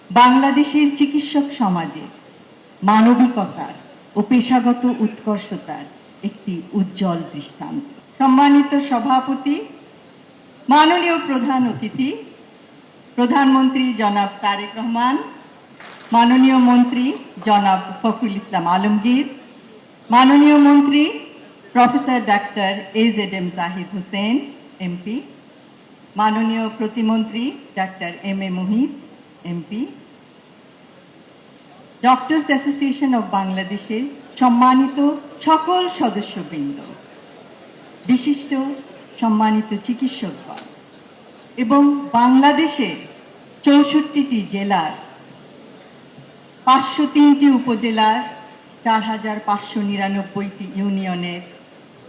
বাংলাদেশের চিকিৎসক সমাজে মানবিকতার ও পেশাগত উৎকর্ষতার একটি উজ্জ্বল দৃষ্টান্ত। সম্মানিত সভাপতি, মাননীয় প্রধান অতিথি, প্রধানমন্ত্রী জনাব তারেক রহমান, মাননীয় মন্ত্রী জনাব ফখরুল ইসলাম আলমগীর, মাননীয় মন্ত্রী professor doctor AZM Zahid Hossain MP, মাননীয় প্রতিমন্ত্রী doctor MA Muhit MP, doctors association of বাংলাদেশের সম্মানিত সকল সদস্যবৃন্দ, বিশিষ্ট সম্মানিত চিকিৎসকগণ এবং বাংলাদেশের 64টি জেলার 503টি উপজেলার 4599টি ইউনিয়নের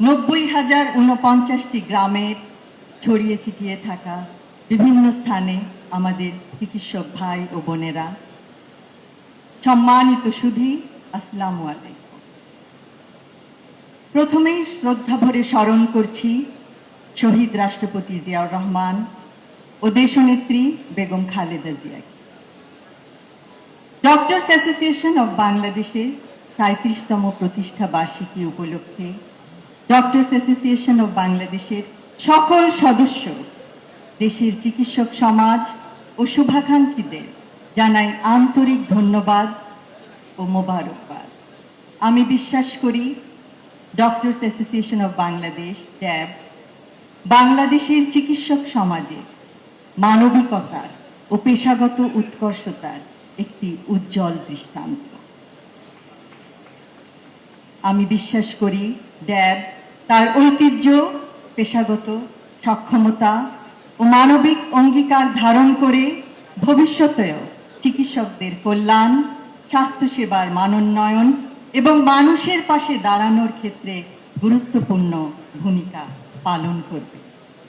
90,049টি গ্রামের ছড়িয়ে ছিটিয়ে থাকা বিভিন্ন স্থানে আমাদের চিকিৎসক ভাই ও বোনেরা, সম্মানিত সুধী, আসসালামু আলাইকুম। প্রথমেই শ্রদ্ধা ভরে স্মরণ করছি শহীদ রাষ্ট্রপতি জিয়াউর রহমান ও দেশনেত্রী বেগম খালেদা জিয়াকে। ডক্টরস অ্যাসোসিয়েশন অব বাংলাদেশের 37তম প্রতিষ্ঠা বার্ষিকী উপলক্ষে ডক্টরস অ্যাসোসিয়েশন অব বাংলাদেশের সকল সদস্য, দেশের চিকিৎসক সমাজ ও শুভাকাঙ্ক্ষীদের জানাই আন্তরিক ধন্যবাদ ও মোবারকবাদ। আমি বিশ্বাস করি ডক্টরস অ্যাসোসিয়েশন অব বাংলাদেশ ড্যাব বাংলাদেশের চিকিৎসক সমাজে মানবিকতার ও পেশাগত উৎকর্ষতার একটি উজ্জ্বল দৃষ্টান্ত। আমি বিশ্বাস করি ড্যাব তার ঐতিহ্য, পেশাগত সক্ষমতা ও মানবিক অঙ্গীকার ধারণ করে ভবিষ্যতেও চিকিৎসকদের কল্যাণ, স্বাস্থ্যসেবার মানোন্নয়ন এবং মানুষের পাশে দাঁড়ানোর ক্ষেত্রে গুরুত্বপূর্ণ ভূমিকা পালন করবে।